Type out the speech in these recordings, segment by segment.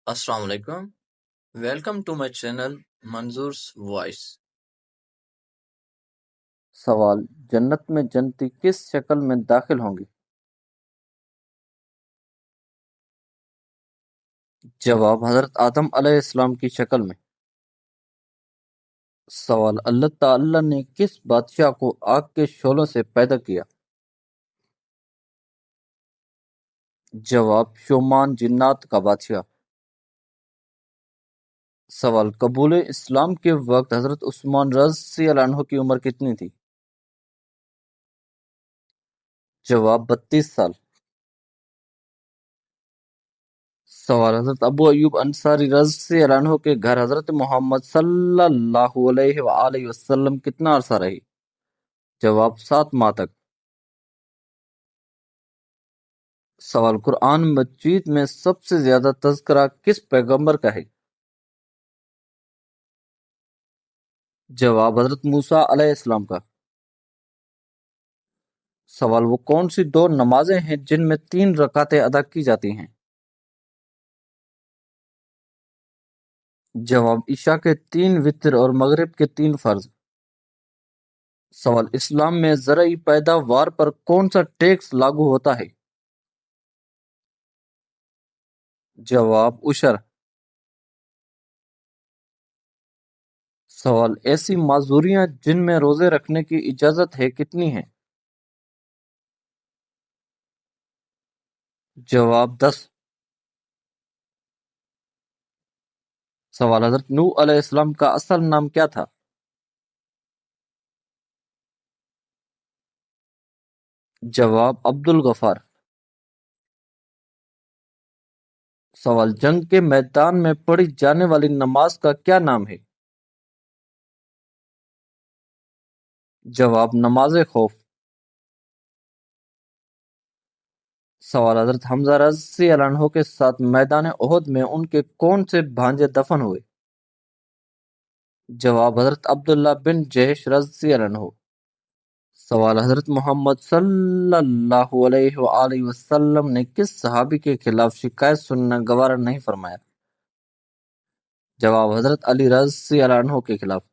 Assalamu alaikum. Welcome to my channel Manzoor's Voice. سوال: جنت میں جنتی کس شکل میں داخل ہوں گے؟ جواب: حضرت آدم علیہ السلام کی شکل میں۔ سوال: اللہ تعالی نے کس بادشاہ کو آگ کے شعلوں سے پیدا کیا؟ جواب: شومان جنات کا بادشاہ۔ سوال: قبول اسلام کے وقت حضرت عثمان رضی اللہ عنہ کی عمر کتنی تھی؟ جواب: 32 سال۔ سوال: حضرت ابو ایوب انصاری رضی اللہ عنہ کے گھر حضرت محمد صلی اللہ علیہ وآلہ وسلم کتنا عرصہ رہی؟ جواب: 7 ماہ تک۔ سوال: قرآن مجید میں سب سے زیادہ تذکرہ کس پیغمبر کا ہے؟ جواب: حضرت موسیٰ علیہ السلام کا۔ سوال: وہ کون سی 2 نمازیں ہیں جن میں 3 رکعتیں ادا کی جاتی ہیں؟ جواب: عشاء کے 3 وتر اور مغرب کے 3 فرض۔ سوال: اسلام میں زرعی پیداوار پر کون سا ٹیکس لاگو ہوتا ہے؟ جواب: عشر۔ سوال: ایسی معذوریاں جن میں روزے رکھنے کی اجازت ہے کتنی ہیں؟ جواب: 10۔ سوال: حضرت نوح علیہ السلام کا اصل نام کیا تھا؟ جواب: عبد الغفار۔ سوال: جنگ کے میدان میں پڑھی جانے والی نماز کا کیا نام ہے؟ جواب: نماز خوف۔ سوال: حضرت حمزہ رضی اللہ عنہ کے ساتھ میدان احد میں ان کے کون سے بھانجے دفن ہوئے؟ جواب: حضرت عبداللہ بن جہش رضی اللہ عنہ۔ سوال: حضرت محمد صلی اللہ علیہ وآلہ وسلم نے کس صحابی کے خلاف شکایت سننا گوارا نہیں فرمایا؟ جواب: حضرت علی رضی اللہ عنہ کے خلاف۔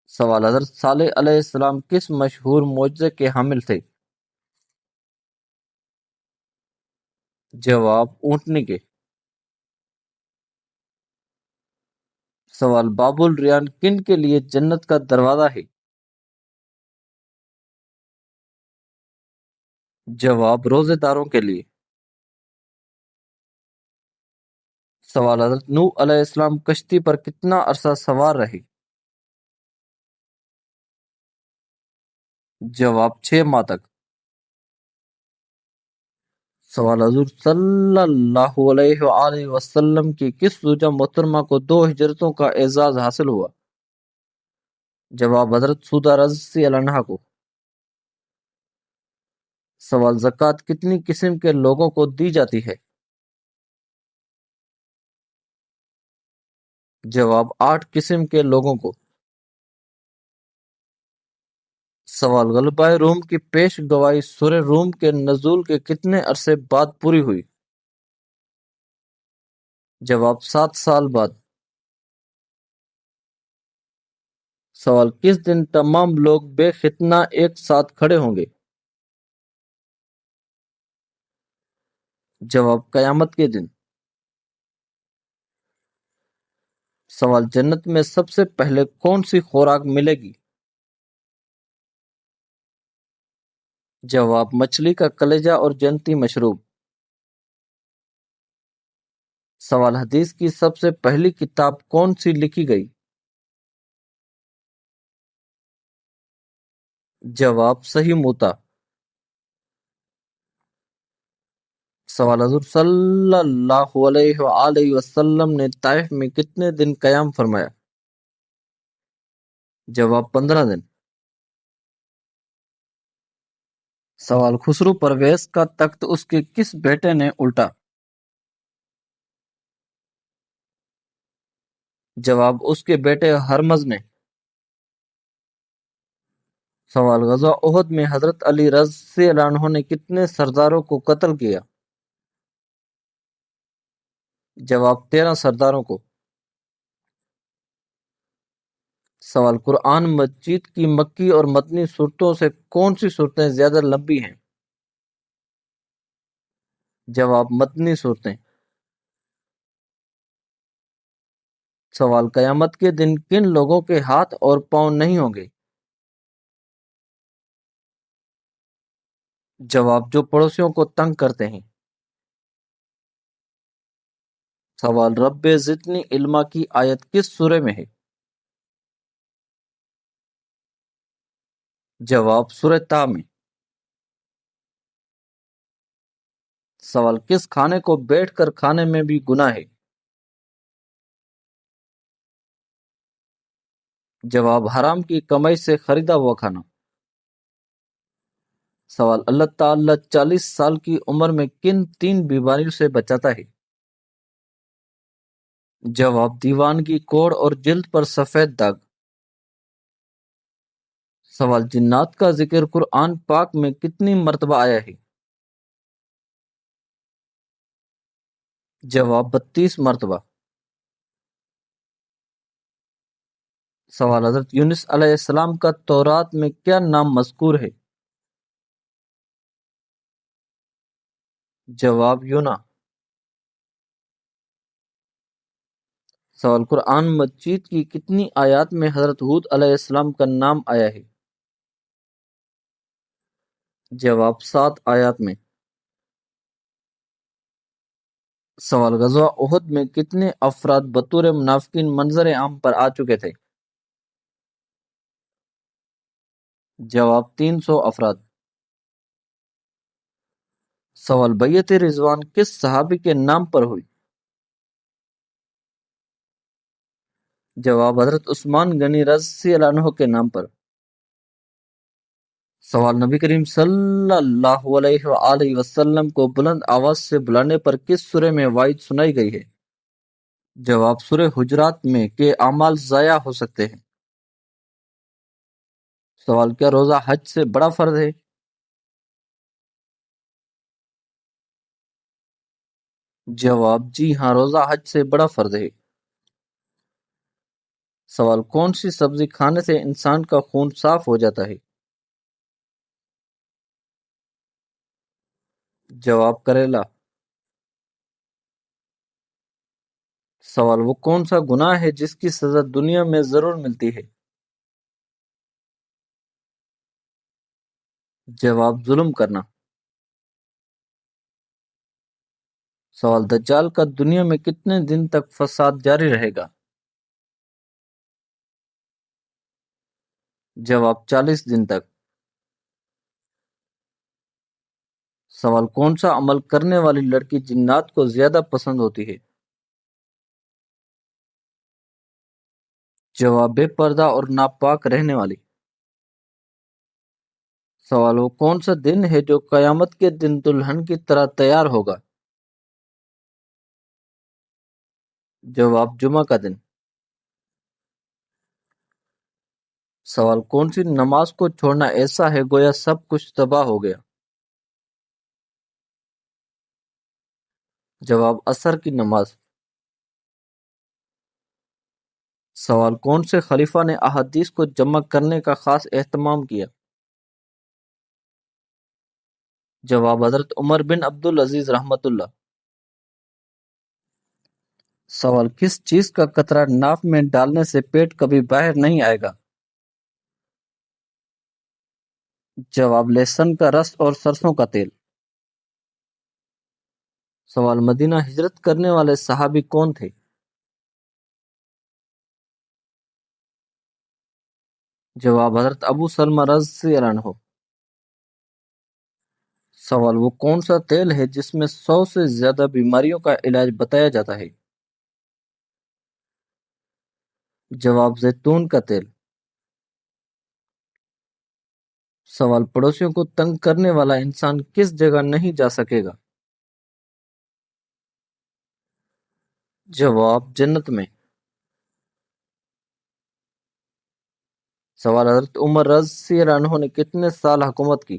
سوال: حضرت صالح علیہ السلام کس مشہور معجزے کے حامل تھے؟ جواب: اونٹنی کے۔ سوال: باب الریان کن کے لیے جنت کا دروازہ ہے؟ جواب: روزے داروں کے لیے۔ سوال: حضرت نوح علیہ السلام کشتی پر کتنا عرصہ سوار رہے؟ جواب: 6 ماہ تک۔ سوال: حضور صلی اللہ علیہ وآلہ وسلم کی کس زوجہ محترمہ کو 2 ہجرتوں کا اعزاز حاصل ہوا؟ جواب: حضرت سودہ رضی اللہ عنہا کو۔ سوال: زکوٰۃ کتنی قسم کے لوگوں کو دی جاتی ہے؟ جواب: 8 قسم کے لوگوں کو۔ سوال: غلبہ روم کی پیش گوائی سورہ روم کے نزول کے کتنے عرصے بعد پوری ہوئی؟ جواب: 7 سال بعد۔ سوال: کس دن تمام لوگ بے ختنہ ایک ساتھ کھڑے ہوں گے؟ جواب: قیامت کے دن۔ سوال: جنت میں سب سے پہلے کون سی خوراک ملے گی؟ جواب: مچھلی کا کلیجہ اور جنتی مشروب۔ سوال: حدیث کی سب سے پہلی کتاب کون سی لکھی گئی؟ جواب: صحیح موطا۔ سوال: حضور صلی اللہ علیہ وآلہ وسلم نے طائف میں کتنے دن قیام فرمایا؟ جواب: 15 دن۔ سوال: خسرو پرویز کا تخت اس کے کس بیٹے نے الٹا؟ جواب: اس کے بیٹے ہرمز نے۔ سوال: غزوہ احد میں حضرت علی رضی اللہ عنہ نے کتنے سرداروں کو قتل کیا؟ جواب 13 سرداروں کو۔ سوال قرآن مجید کی مکی اور مدنی صورتوں سے کون سی صورتیں زیادہ لمبی ہیں؟ جواب مدنی صورتیں۔ سوال قیامت کے دن کن لوگوں کے ہاتھ اور پاؤں نہیں ہوں گے؟ جواب جو پڑوسیوں کو تنگ کرتے ہیں۔ سوال رب زدنی علما کی آیت کس سورہ میں ہے؟ جواب سورہ طہ میں۔ سوال کس کھانے کو بیٹھ کر کھانے میں بھی گناہ ہے؟ جواب حرام کی کمائی سے خریدا ہوا کھانا۔ سوال اللہ تعالیٰ 40 سال کی عمر میں کن 3 بیماریوں سے بچاتا ہے؟ جواب دیوانگی، کوڑ اور جلد پر سفید داغ۔ سوال جنات کا ذکر قرآن پاک میں کتنی مرتبہ آیا ہے؟ جواب 32 مرتبہ۔ سوال حضرت یونس علیہ السلام کا تورات میں کیا نام مذکور ہے؟ جواب یونا۔ سوال قرآن مجید کی کتنی آیات میں حضرت ہود علیہ السلام کا نام آیا ہے؟ جواب 7 آیات میں۔ سوال غزوہ احد میں کتنے افراد بطور منافقین منظر عام پر آ چکے تھے؟ جواب 300 افراد۔ سوال بیعت رضوان کس صحابی کے نام پر ہوئی؟ جواب حضرت عثمان غنی رضی اللہ عنہ کے نام پر۔ سوال نبی کریم صلی اللہ علیہ وآلہ وسلم کو بلند آواز سے بلانے پر کس سورہ میں وعید سنائی گئی ہے؟ جواب سورہ حجرات میں کہ اعمال ضائع ہو سکتے ہیں۔ سوال کیا روزہ حج سے بڑا فرض ہے؟ جواب جی ہاں، روزہ حج سے بڑا فرض ہے۔ سوال کون سی سبزی کھانے سے انسان کا خون صاف ہو جاتا ہے؟ جواب کریلا۔ سوال وہ کون سا گناہ ہے جس کی سزا دنیا میں ضرور ملتی ہے؟ جواب ظلم کرنا۔ سوال دجال کا دنیا میں کتنے دن تک فساد جاری رہے گا؟ جواب 40 دن تک۔ سوال کون سا عمل کرنے والی لڑکی جنات کو زیادہ پسند ہوتی ہے؟ جواب بے پردہ اور ناپاک رہنے والی۔ سوال وہ کون سا دن ہے جو قیامت کے دن دلہن کی طرح تیار ہوگا؟ جواب جمعہ کا دن۔ سوال کون سی نماز کو چھوڑنا ایسا ہے گویا سب کچھ تباہ ہو گیا؟ جواب عصر کی نماز۔ سوال کون سے خلیفہ نے احادیث کو جمع کرنے کا خاص اہتمام کیا؟ جواب حضرت عمر بن عبدالعزیز رحمۃ اللہ۔ سوال کس چیز کا قطرہ ناف میں ڈالنے سے پیٹ کبھی باہر نہیں آئے گا؟ جواب لہسن کا رس اور سرسوں کا تیل۔ سوال مدینہ ہجرت کرنے والے صحابی کون تھے؟ جواب حضرت ابو سلمہ رضی اللہ عنہ۔ سوال وہ کون سا تیل ہے جس میں 100 سے زیادہ بیماریوں کا علاج بتایا جاتا ہے؟ جواب زیتون کا تیل۔ سوال پڑوسیوں کو تنگ کرنے والا انسان کس جگہ نہیں جا سکے گا؟ جواب جنت میں۔ سوال حضرت عمر رضی اللہ عنہ نے کتنے سال حکومت کی؟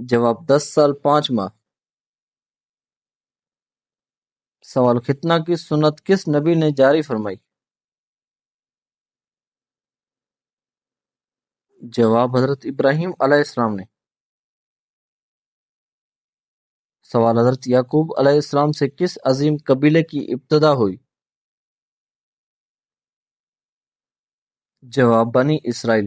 جواب 10 سال 5 ماہ۔ سوال ختنہ کی سنت کس نبی نے جاری فرمائی؟ جواب حضرت ابراہیم علیہ السلام نے۔ سوال حضرت یعقوب علیہ السلام سے کس عظیم قبیلے کی ابتدا ہوئی؟ جواب بنی اسرائیل۔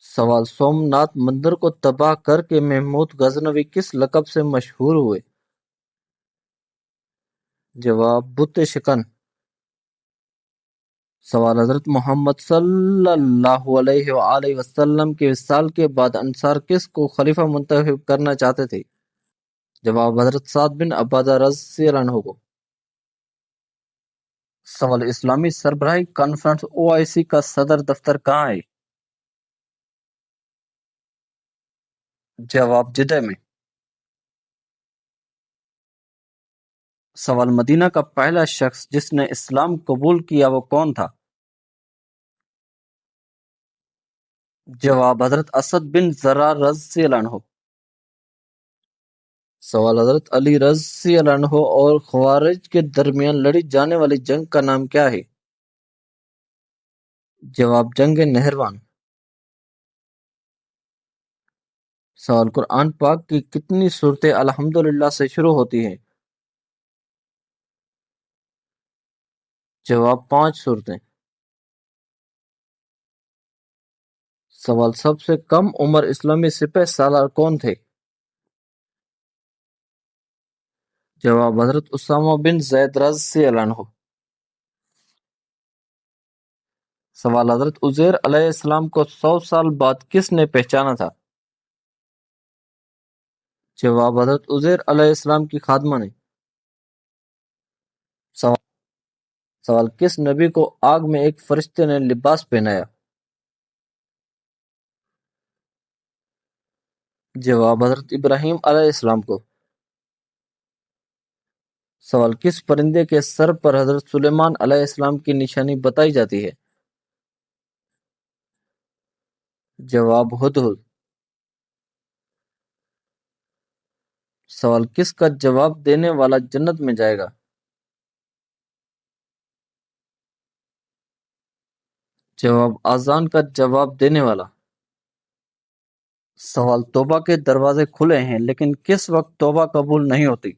سوال سومناتھ مندر کو تباہ کر کے محمود غزنوی کس لقب سے مشہور ہوئے؟ جواب بت شکن۔ سوال حضرت محمد صلی اللہ علیہ وآلہ وسلم کے وصال کے بعد انصار کس کو خلیفہ منتخب کرنا چاہتے تھے؟ جواب حضرت سعد بن عبادہ رضی اللہ عنہ کو۔ سوال اسلامی سربراہی کانفرنس OIC کا صدر دفتر کہاں ہے؟ جواب جدہ میں۔ سوال مدینہ کا پہلا شخص جس نے اسلام قبول کیا وہ کون تھا؟ جواب حضرت اسد بن زرار رضی اللہ عنہ۔ سوال حضرت علی رضی اللہ عنہ اور خوارج کے درمیان لڑی جانے والی جنگ کا نام کیا ہے؟ جواب جنگ نہروان۔ سوال قرآن پاک کی کتنی صورتیں الحمدللہ سے شروع ہوتی ہیں؟ جواب 5 صورتیں۔ سوال سب سے کم عمر اسلامی سپہ سالار کون تھے؟ جواب حضرت اسامہ بن زید رضی اللہ عنہ۔ سوال حضرت عزیر علیہ السلام کو 100 سال بعد کس نے پہچانا تھا؟ جواب حضرت عزیر علیہ السلام کی خادمہ نے۔ سوال کس نبی کو آگ میں ایک فرشتے نے لباس پہنایا؟ جواب حضرت ابراہیم علیہ السلام کو۔ سوال کس پرندے کے سر پر حضرت سلیمان علیہ السلام کی نشانی بتائی جاتی ہے؟ جواب ہدہد۔ سوال کس کا جواب دینے والا جنت میں جائے گا؟ جواب اذان کا جواب دینے والا۔ سوال توبہ کے دروازے کھلے ہیں لیکن کس وقت توبہ قبول نہیں ہوتی؟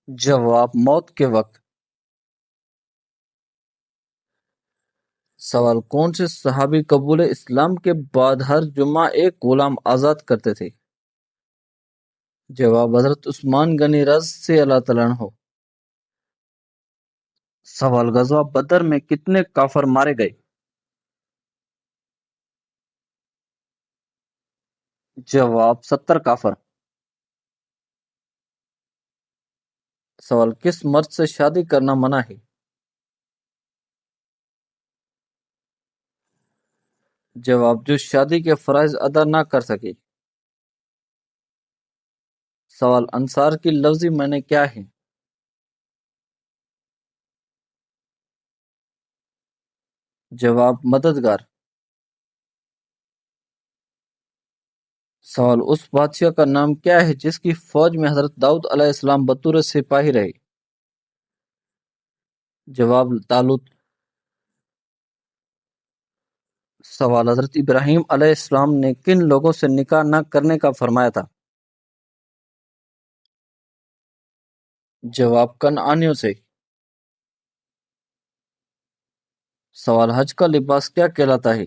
جواب موت کے وقت۔ سوال کون سے صحابی قبول اسلام کے بعد ہر جمعہ ایک غلام آزاد کرتے تھے؟ جواب حضرت عثمان غنی رضی اللہ تعالیٰ عنہ۔ سوال غزوہ بدر میں کتنے کافر مارے گئے؟ جواب 70 کافر۔ سوال کس مرد سے شادی کرنا منع ہے؟ جواب جو شادی کے فرائض ادا نہ کر سکے۔ سوال انصار کی لفظی معنی کیا ہے؟ جواب مددگار۔ سوال اس بادشاہ کا نام کیا ہے جس کی فوج میں حضرت داؤد علیہ السلام بطور سپاہی رہے؟ جواب طالوت۔ سوال حضرت ابراہیم علیہ السلام نے کن لوگوں سے نکاح نہ کرنے کا فرمایا تھا؟ جواب کنعانیوں سے۔ سوال حج کا لباس کیا کہلاتا ہے؟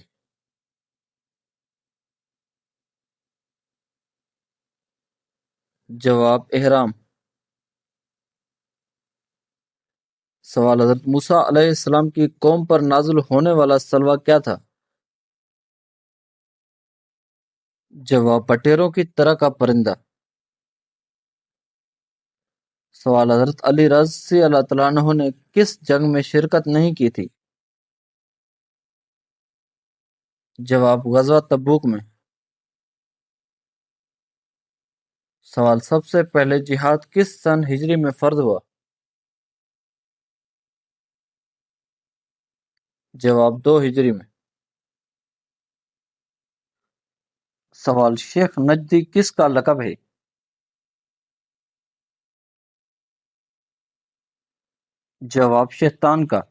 جواب احرام۔ سوال حضرت موسیٰ علیہ السلام کی قوم پر نازل ہونے والا سلوہ کیا تھا؟ جواب بٹیروں کی طرح کا پرندہ۔ سوال حضرت علی رضی اللہ تعالیٰ عنہ نے کس جنگ میں شرکت نہیں کی تھی؟ جواب غزوہ تبوک میں۔ سوال سب سے پہلے جہاد کس سن ہجری میں فرض ہوا؟ جواب 2 ہجری میں۔ سوال شیخ نجدی کس کا لقب ہے؟ جواب شیطان کا۔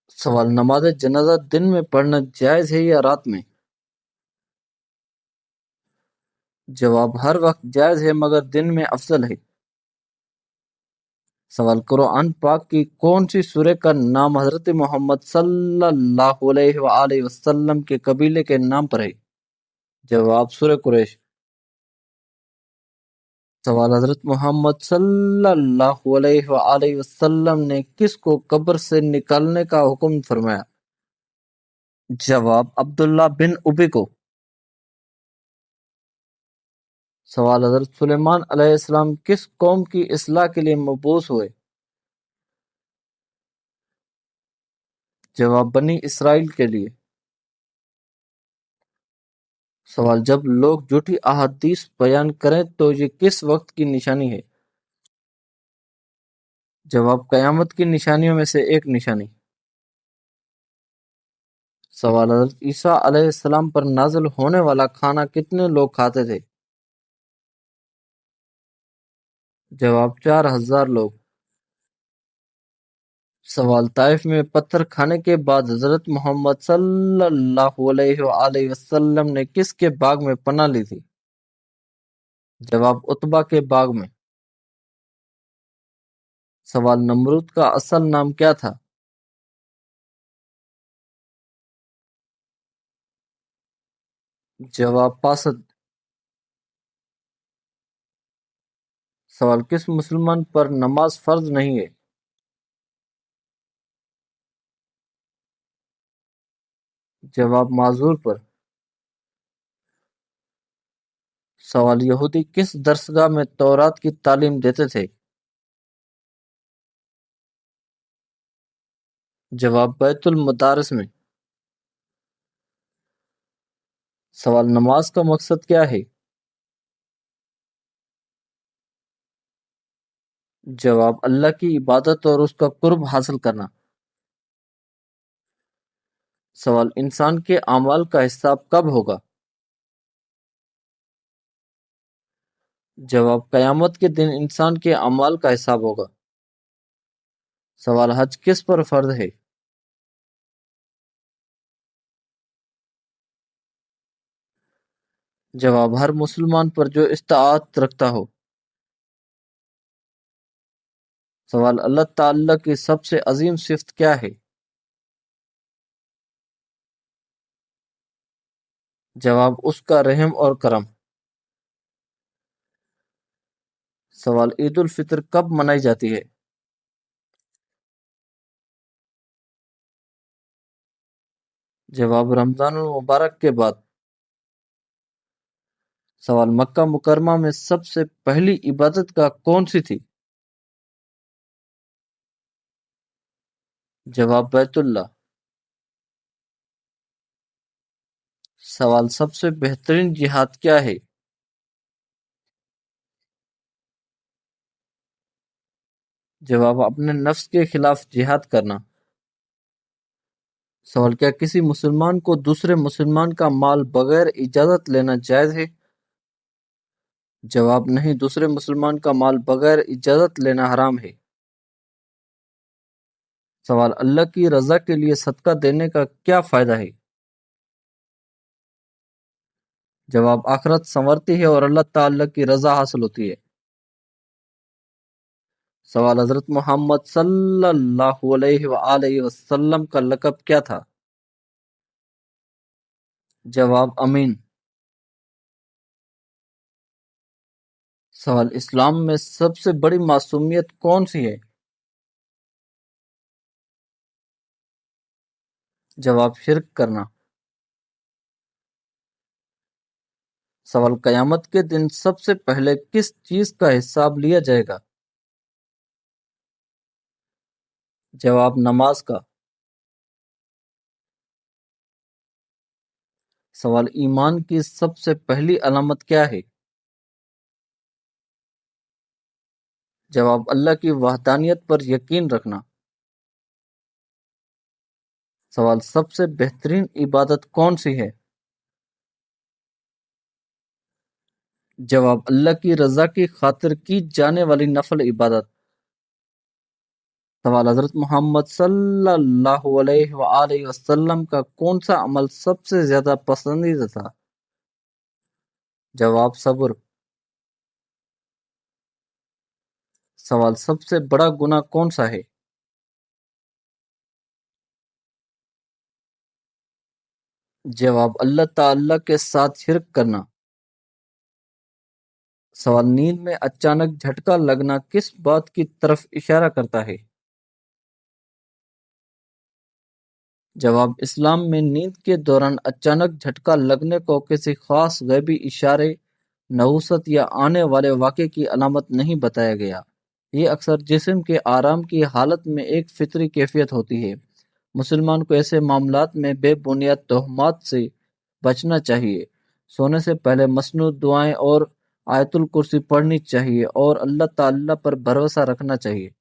سوال نماز جنازہ دن میں پڑھنا جائز ہے یا رات میں؟ جواب ہر وقت جائز ہے مگر دن میں افضل ہے۔ سوال قرآن پاک کی کون سی سورہ کا نام حضرت محمد صلی اللہ علیہ وآلہ وسلم کے قبیلے کے نام پر ہے؟ جواب سورہ قریش۔ سوال حضرت محمد صلی اللہ علیہ وآلہ وسلم نے کس کو قبر سے نکالنے کا حکم فرمایا؟ جواب عبداللہ بن ابی کو۔ سوال حضرت سلیمان علیہ السلام کس قوم کی اصلاح کے لیے مبعوث ہوئے؟ جواب بنی اسرائیل کے لیے۔ سوال جب لوگ جھوٹی احادیث بیان کریں تو یہ کس وقت کی نشانی ہے؟ جواب قیامت کی نشانیوں میں سے ایک نشانی۔ سوال حضرت عیسیٰ علیہ السلام پر نازل ہونے والا کھانا کتنے لوگ کھاتے تھے؟ جواب 4000 لوگ۔ سوال طائف میں پتھر کھانے کے بعد حضرت محمد صلی اللہ علیہ وآلہ وسلم نے کس کے باغ میں پناہ لی تھی؟ جواب عتبہ کے باغ میں۔ سوال نمرود کا اصل نام کیا تھا؟ جواب پاسد۔ سوال کس مسلمان پر نماز فرض نہیں ہے؟ جواب معذور پر۔ سوال یہودی کس درسگاہ میں تورات کی تعلیم دیتے تھے؟ جواب بیت المدارس میں۔ سوال نماز کا مقصد کیا ہے؟ جواب اللہ کی عبادت اور اس کا قرب حاصل کرنا۔ سوال انسان کے اعمال کا حساب کب ہوگا؟ جواب قیامت کے دن انسان کے اعمال کا حساب ہوگا۔ سوال حج کس پر فرض ہے؟ جواب ہر مسلمان پر جو استطاعت رکھتا ہو۔ سوال اللہ تعالی کی سب سے عظیم صفت کیا ہے؟ جواب اس کا رحم اور کرم۔ سوال عید الفطر کب منائی جاتی ہے؟ جواب رمضان المبارک کے بعد۔ سوال مکہ مکرمہ میں سب سے پہلی عبادت گاہ کون سی تھی؟ جواب بیت اللہ۔ سوال سب سے بہترین جہاد کیا ہے؟ جواب اپنے نفس کے خلاف جہاد کرنا۔ سوال کیا کسی مسلمان کو دوسرے مسلمان کا مال بغیر اجازت لینا جائز ہے؟ جواب نہیں، دوسرے مسلمان کا مال بغیر اجازت لینا حرام ہے۔ سوال اللہ کی رضا کے لیے صدقہ دینے کا کیا فائدہ ہے؟ جواب آخرت سنورتی ہے اور اللہ تعالی کی رضا حاصل ہوتی ہے۔ سوال حضرت محمد صلی اللہ علیہ وآلہ وسلم کا لقب کیا تھا؟ جواب امین۔ سوال اسلام میں سب سے بڑی معصومیت کون سی ہے؟ جواب شرک کرنا۔ سوال قیامت کے دن سب سے پہلے کس چیز کا حساب لیا جائے گا؟ جواب نماز کا۔ سوال ایمان کی سب سے پہلی علامت کیا ہے؟ جواب اللہ کی وحدانیت پر یقین رکھنا۔ سوال سب سے بہترین عبادت کون سی ہے؟ جواب اللہ کی رضا کی خاطر کی جانے والی نفل عبادت۔ سوال حضرت محمد صلی اللہ علیہ وآلہ وسلم کا کون سا عمل سب سے زیادہ پسندیدہ تھا؟ جواب صبر۔ سوال سب سے بڑا گناہ کون سا ہے؟ جواب اللہ تعالی کے ساتھ شرک کرنا۔ سوال نیند میں اچانک جھٹکا لگنا کس بات کی طرف اشارہ کرتا ہے؟ جواب اسلام میں نیند کے دوران اچانک جھٹکا لگنے کو کسی خاص غیبی اشارے، نحوست یا آنے والے واقعے کی علامت نہیں بتایا گیا۔ یہ اکثر جسم کے آرام کی حالت میں ایک فطری کیفیت ہوتی ہے۔ مسلمان کو ایسے معاملات میں بے بنیاد تہمات سے بچنا چاہیے۔ سونے سے پہلے مسنون دعائیں اور آیت الکرسی پڑھنی چاہیے اور اللہ تعالی پر بھروسہ رکھنا چاہیے۔